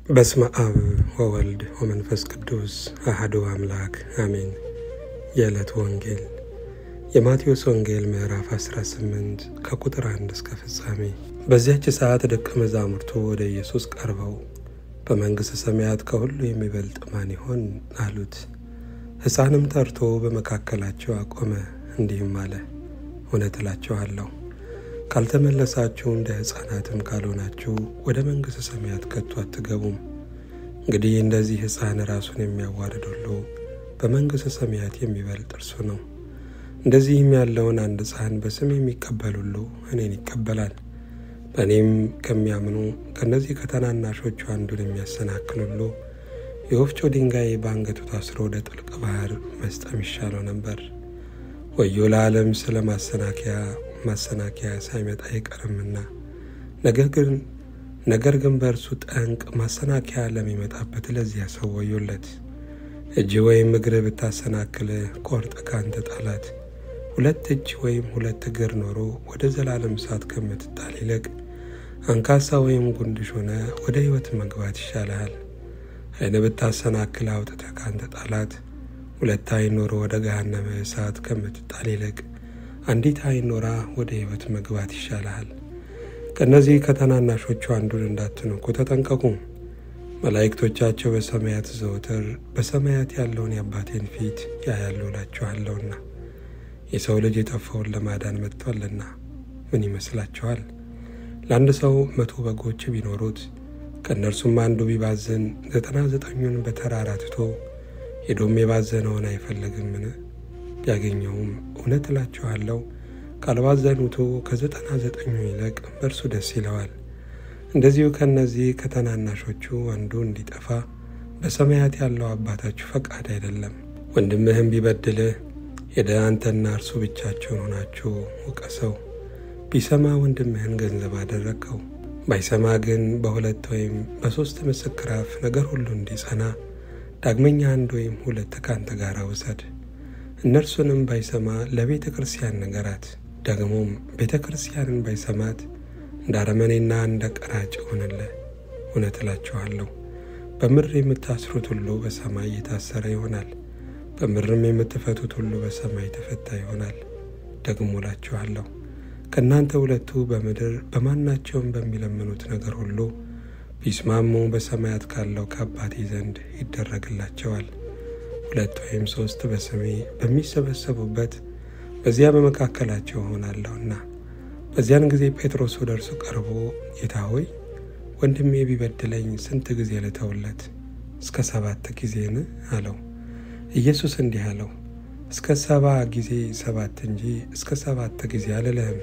በስመ አብ ወወልድ ወመንፈስ ቅዱስ አሐዱ አምላክ አሜን። የዕለት ወንጌል የማቴዎስ ወንጌል ምዕራፍ 18 ከቁጥር 1 እስከ ፍጻሜ። በዚያች ሰዓት ደቀ መዛሙርቱ ወደ ኢየሱስ ቀርበው በመንግሥተ ሰማያት ከሁሉ የሚበልጥ ማን ይሆን አሉት። ሕፃንም ጠርቶ በመካከላቸው አቆመ፣ እንዲህም አለ፣ እውነት እላችኋለሁ ካልተመለሳችሁ እንደ ሕፃናትም ካልሆናችሁ ወደ መንግሥተ ሰማያት ከቶ አትገቡም። እንግዲህ እንደዚህ ሕፃን ራሱን የሚያዋርድ ሁሉ በመንግሥተ ሰማያት የሚበልጥ እርሱ ነው። እንደዚህም ያለውን አንድ ሕፃን በስም የሚቀበል ሁሉ እኔን ይቀበላል። በእኔም ከሚያምኑ ከእነዚህ ከተናናሾቹ አንዱን የሚያሰናክል ሁሉ የወፍጮ ድንጋይ በአንገቱ ታስሮ ወደ ጥልቅ ባሕር መስጠም ይሻለው ነበር። ወዮ ለዓለም ስለ ማሰናከያ ሳይመጣ አይቀርምና፣ ነገር ግን በእርሱ ጠንቅ ማሰናከያ ለሚመጣበት ለዚያ ሰው ወዮለት። እጅ ወይም እግር ብታሰናክልህ ቆርጠህ ካንተ ጣላት። 2 እጅ ወይም 2 እግር ኖሮ ወደ ዘላለም እሳት ከምትጣል ይልቅ አንካሳ ወይም ጉንድሽ ሆነ ወደ ሕይወት መግባት ይሻልሃል። ዓይን ብታሰናክልህ አውጥተህ ካንተ ጣላት። 2 ዓይን ኖሮ ወደ ገሃነመ እሳት ከምትጣል ይልቅ አንዲት ዓይን ኖራ ወደ ሕይወት መግባት ይሻልሃል። ከእነዚህ ከተናናሾቹ አንዱን እንዳትነኩ ተጠንቀቁ። መላእክቶቻቸው በሰማያት ዘወትር በሰማያት ያለውን የአባቴን ፊት ያያሉ እላችኋለሁና። የሰው ልጅ የጠፋውን ለማዳን መጥቷልና። ምን ይመስላችኋል? ለአንድ ሰው 100 በጎች ቢኖሩት ከእነርሱም አንዱ ቢባዝን 99ኙን በተራራ ትቶ ሄዶም የባዘነውን አይፈልግምን? ቢያገኘውም እውነት እላችኋለሁ ካልባዘኑቱ ከ99ኙ ይልቅ በእርሱ ደስ ይለዋል። እንደዚሁ ከእነዚህ ከተናናሾቹ አንዱ እንዲጠፋ በሰማያት ያለው አባታችሁ ፈቃድ አይደለም። ወንድምህም ቢበድልህ ሄደህ አንተና እርሱ ብቻችሁን ሆናችሁ ውቀሰው። ቢሰማ ወንድምህን ገንዘብ አደረግከው። ባይሰማ ግን በ2 ወይም በ3 ምስክር አፍ ነገር ሁሉ እንዲጸና ዳግመኛ 1 ወይም 2 ካንተ ጋር ውሰድ። እነርሱንም ባይሰማ ለቤተ ክርስቲያን ነገራት። ደግሞም ቤተ ክርስቲያንን ባይሰማት እንደ አረመኔና እንደ ቀራጭ ይሆንልህ። እውነት እላችኋለሁ በምድር የምታስሩት ሁሉ በሰማይ የታሰረ ይሆናል፣ በምድርም የምትፈቱት ሁሉ በሰማይ የተፈታ ይሆናል። ደግሞ እላችኋለሁ ከእናንተ 2 በምድር በማናቸውም በሚለምኑት ነገር ሁሉ ቢስማሙ በሰማያት ካለው ከአባቴ ዘንድ ይደረግላቸዋል። 2 ወይም 3 በስሜ በሚሰበሰቡበት በዚያ በመካከላቸው እሆናለሁና። በዚያን ጊዜ ጴጥሮስ ወደ እርሱ ቀርቦ ጌታ ሆይ ወንድሜ ቢበድለኝ ስንት ጊዜ ልተውለት? እስከ 7 ጊዜን አለው። ኢየሱስ እንዲህ አለው፣ እስከ 70 ጊዜ 7 እንጂ እስከ 7 ጊዜ አልልህም።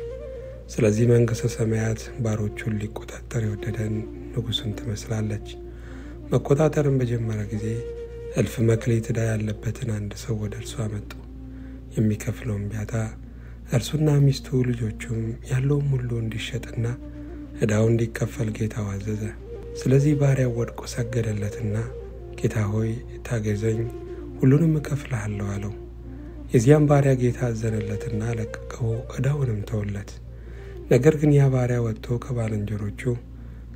ስለዚህ መንግሥተ ሰማያት ባሮቹን ሊቆጣጠር የወደደን ንጉሥን ትመስላለች። መቆጣጠርን በጀመረ ጊዜ 1000 መክሊት ዕዳ ያለበትን አንድ ሰው ወደ እርሱ አመጡ። የሚከፍለውን ቢያጣ እርሱና ሚስቱ ልጆቹም ያለውም ሁሉ እንዲሸጥና ዕዳው እንዲከፈል ጌታው አዘዘ። ስለዚህ ባሪያው ወድቆ ሰገደለትና ጌታ ሆይ ታገዘኝ፣ ሁሉንም እከፍልሃለሁ አለው። የዚያም ባሪያ ጌታ አዘነለትና ለቀቀው፣ ዕዳውንም ተወለት። ነገር ግን ያ ባሪያ ወጥቶ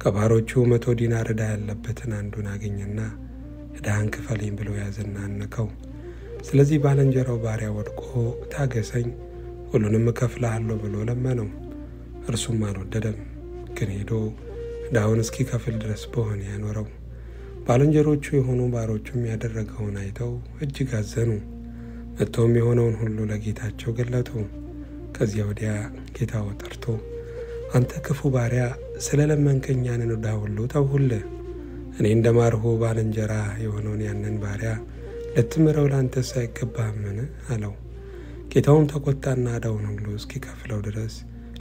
ከባሮቹ 100 ዲናር ዕዳ ያለበትን አንዱን አገኘና ዕዳህን ክፈለኝ ብሎ ያዘና አነቀው። ስለዚህ ባልንጀራው ባሪያ ወድቆ ታገሰኝ፣ ሁሉንም እከፍልሃለሁ ብሎ ለመነው። እርሱም አልወደደም፣ ግን ሄዶ ዕዳውን እስኪከፍል ድረስ በወህኒ ያኖረው። ባልንጀሮቹ የሆኑ ባሮቹም ያደረገውን አይተው እጅግ አዘኑ። መጥተውም የሆነውን ሁሉ ለጌታቸው ገለጡ። ከዚያ ወዲያ ጌታው ጠርቶ አንተ ክፉ ባሪያ፣ ስለ ለመንከኝ ያንን ዕዳ ሁሉ ተውሁልህ። እኔ እንደማርሁ ባልንጀራ የሆነውን ያንን ባሪያ ልትምረው ለአንተስ አይገባህምን? አለው። ጌታውም ተቆጣና ዕዳውን ሁሉ እስኪከፍለው ድረስ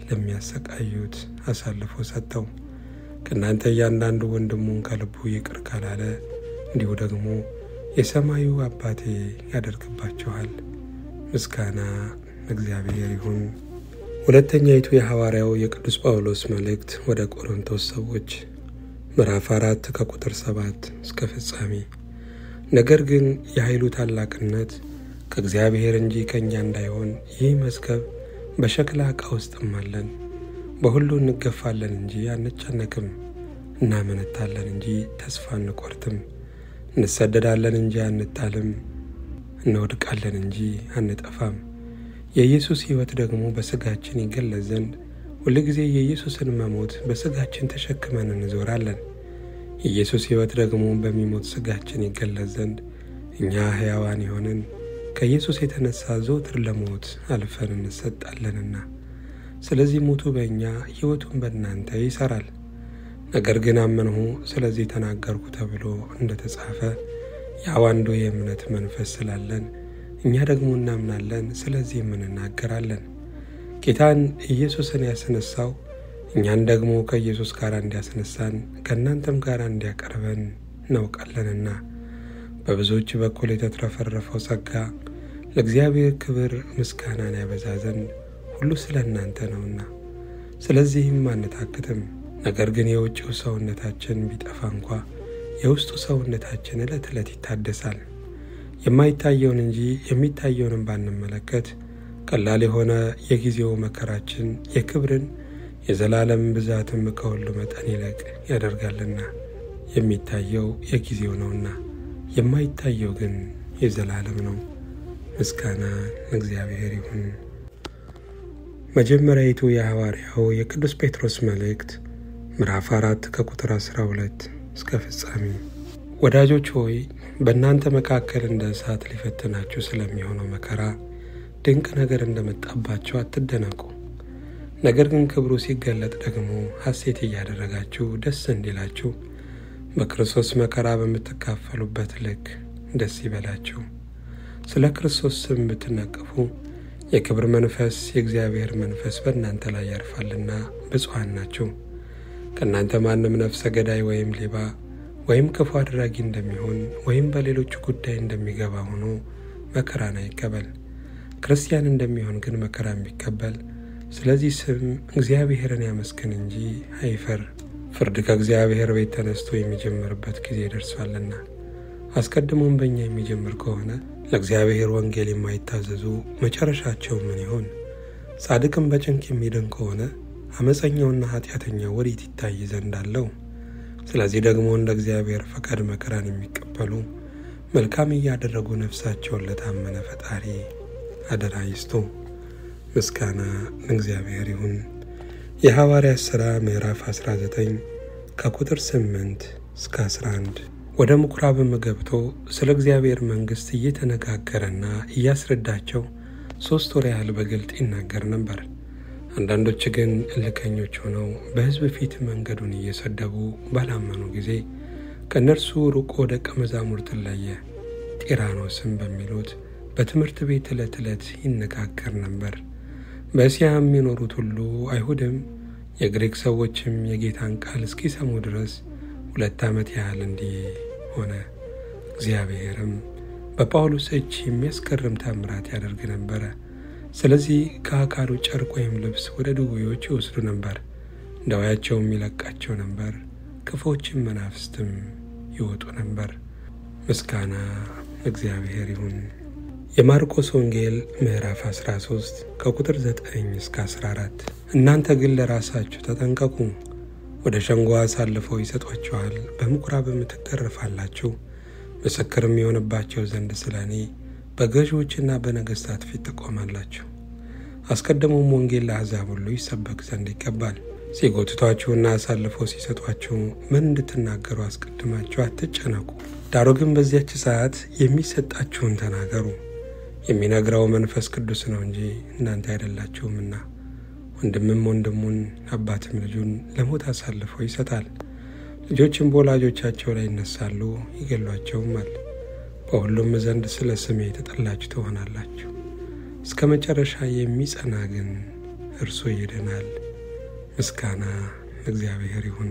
ለሚያሰቃዩት አሳልፎ ሰጠው። ከእናንተ እያንዳንዱ ወንድሙን ከልቡ ይቅር ካላለ እንዲሁ ደግሞ የሰማዩ አባቴ ያደርግባችኋል። ምስጋና እግዚአብሔር ይሁን። ሁለተኛይቱ የሐዋርያው የቅዱስ ጳውሎስ መልእክት ወደ ቆሮንቶስ ሰዎች ምዕራፍ 4 ከቁጥር 7 እስከ ፍጻሜ። ነገር ግን የኃይሉ ታላቅነት ከእግዚአብሔር እንጂ ከእኛ እንዳይሆን ይህ መዝገብ በሸክላ ዕቃ ውስጥም አለን። በሁሉ እንገፋለን እንጂ አንጨነቅም፣ እናመነታለን እንጂ ተስፋ አንቆርጥም። እንሰደዳለን እንጂ አንጣልም። እንወድቃለን እንጂ አንጠፋም። የኢየሱስ ሕይወት ደግሞ በሥጋችን ይገለጽ ዘንድ ሁልጊዜ የኢየሱስን መሞት በሥጋችን ተሸክመን እንዞራለን። የኢየሱስ ሕይወት ደግሞ በሚሞት ሥጋችን ይገለጽ ዘንድ እኛ ሕያዋን የሆንን ከኢየሱስ የተነሳ ዘወትር ለሞት አልፈን እንሰጣለንና፣ ስለዚህ ሞቱ በእኛ ሕይወቱን በእናንተ ይሠራል። ነገር ግን አመንሁ ስለዚህ ተናገርኩ ተብሎ እንደተጻፈ ያው አንዱ የእምነት መንፈስ ስላለን እኛ ደግሞ እናምናለን፣ ስለዚህም እንናገራለን። ጌታን ኢየሱስን ያስነሳው እኛን ደግሞ ከኢየሱስ ጋር እንዲያስነሳን ከእናንተም ጋር እንዲያቀርበን እናውቃለንና፣ በብዙዎች በኩል የተትረፈረፈው ጸጋ ለእግዚአብሔር ክብር ምስጋናን ያበዛ ዘንድ ሁሉ ስለ እናንተ ነውና። ስለዚህም አንታክትም። ነገር ግን የውጭው ሰውነታችን ቢጠፋ እንኳ የውስጡ ሰውነታችን ዕለት ዕለት ይታደሳል። የማይታየውን እንጂ የሚታየውንም ባንመለከት ቀላል የሆነ የጊዜው መከራችን የክብርን የዘላለም ብዛትም ከሁሉ መጠን ይልቅ ያደርጋልና። የሚታየው የጊዜው ነውና የማይታየው ግን የዘላለም ነው። ምስጋና ለእግዚአብሔር ይሁን። መጀመሪያይቱ የሐዋርያው የቅዱስ ጴጥሮስ መልእክት ምዕራፍ 4 ከቁጥር 12 እስከ ፍጻሜ። ወዳጆች ሆይ በእናንተ መካከል እንደ እሳት ሊፈትናችሁ ስለሚሆነው መከራ ድንቅ ነገር እንደመጣባችሁ አትደነቁ። ነገር ግን ክብሩ ሲገለጥ ደግሞ ሐሴት እያደረጋችሁ ደስ እንዲላችሁ በክርስቶስ መከራ በምትካፈሉበት ልክ ደስ ይበላችሁ። ስለ ክርስቶስ ስም ብትነቀፉ የክብር መንፈስ የእግዚአብሔር መንፈስ በእናንተ ላይ ያርፋልና ብፁዓን ናችሁ። ከእናንተ ማንም ነፍሰ ገዳይ ወይም ሌባ ወይም ክፉ አድራጊ እንደሚሆን ወይም በሌሎች ጉዳይ እንደሚገባ ሆኖ መከራን አይቀበል። ክርስቲያን እንደሚሆን ግን መከራን ቢቀበል ስለዚህ ስም እግዚአብሔርን ያመስግን እንጂ አይፈር። ፍርድ ከእግዚአብሔር ቤት ተነስቶ የሚጀምርበት ጊዜ ደርሷልና። አስቀድሞም በእኛ የሚጀምር ከሆነ ለእግዚአብሔር ወንጌል የማይታዘዙ መጨረሻቸው ምን ይሆን? ጻድቅም በጭንቅ የሚድን ከሆነ አመፀኛውና ኃጢአተኛው ወዴት ይታይ ዘንድ አለው? ስለዚህ ደግሞ እንደ እግዚአብሔር ፈቃድ መከራን የሚቀበሉ መልካም እያደረጉ ነፍሳቸውን ለታመነ ፈጣሪ አደራ ይስጡ። ምስጋና ለእግዚአብሔር ይሁን። የሐዋርያት ሥራ ምዕራፍ 19 ከቁጥር 8 እስከ 11። ወደ ምኵራብም ገብቶ ስለ እግዚአብሔር መንግሥት እየተነጋገረና እያስረዳቸው 3 ወር ያህል በግልጥ ይናገር ነበር። አንዳንዶች ግን እልከኞች ሆነው በሕዝብ ፊት መንገዱን እየሰደቡ ባላመኑ ጊዜ ከእነርሱ ርቆ ደቀ መዛሙርትን ለየ። ጢራኖስም በሚሉት በትምህርት ቤት ዕለት ዕለት ይነጋገር ነበር። በእስያ የሚኖሩት ሁሉ አይሁድም የግሪክ ሰዎችም የጌታን ቃል እስኪሰሙ ድረስ 2 ዓመት ያህል እንዲህ ሆነ። እግዚአብሔርም በጳውሎስ እጅ የሚያስገርም ተአምራት ያደርግ ነበረ። ስለዚህ ከአካሉ ጨርቅ ወይም ልብስ ወደ ድውዮች ይወስዱ ነበር፣ ደዌያቸውም ይለቃቸው ነበር። ክፉዎችም መናፍስትም ይወጡ ነበር። ምስጋና ለእግዚአብሔር ይሁን። የማርቆስ ወንጌል ምዕራፍ 13 ከቁጥር 9 እስከ 14። እናንተ ግን ለራሳችሁ ተጠንቀቁ፣ ወደ ሸንጎ አሳልፈው ይሰጧችኋል፣ በምኵራብም ትገረፋላችሁ። ምስክርም የሆነባቸው ዘንድ ስለ እኔ በገዢዎችና በነገሥታት ፊት ትቆማላችሁ። አስቀድሞም ወንጌል ለአሕዛብ ሁሉ ይሰበክ ዘንድ ይገባል። ሲጎትቷችሁና አሳልፈው ሲሰጧችሁ ምን እንድትናገሩ አስቀድማችሁ አትጨነቁ። ዳሩ ግን በዚያች ሰዓት የሚሰጣችሁን ተናገሩ። የሚነግረው መንፈስ ቅዱስ ነው እንጂ እናንተ አይደላችሁምና። ወንድምም ወንድሙን አባትም ልጁን ለሞት አሳልፈው ይሰጣል። ልጆችም በወላጆቻቸው ላይ ይነሳሉ፣ ይገሏቸውማል። በሁሉም ዘንድ ስለ ስሜ የተጠላችሁ ትሆናላችሁ። እስከ መጨረሻ የሚጸና ግን እርሱ ይድናል። ምስጋና ለእግዚአብሔር ይሁን።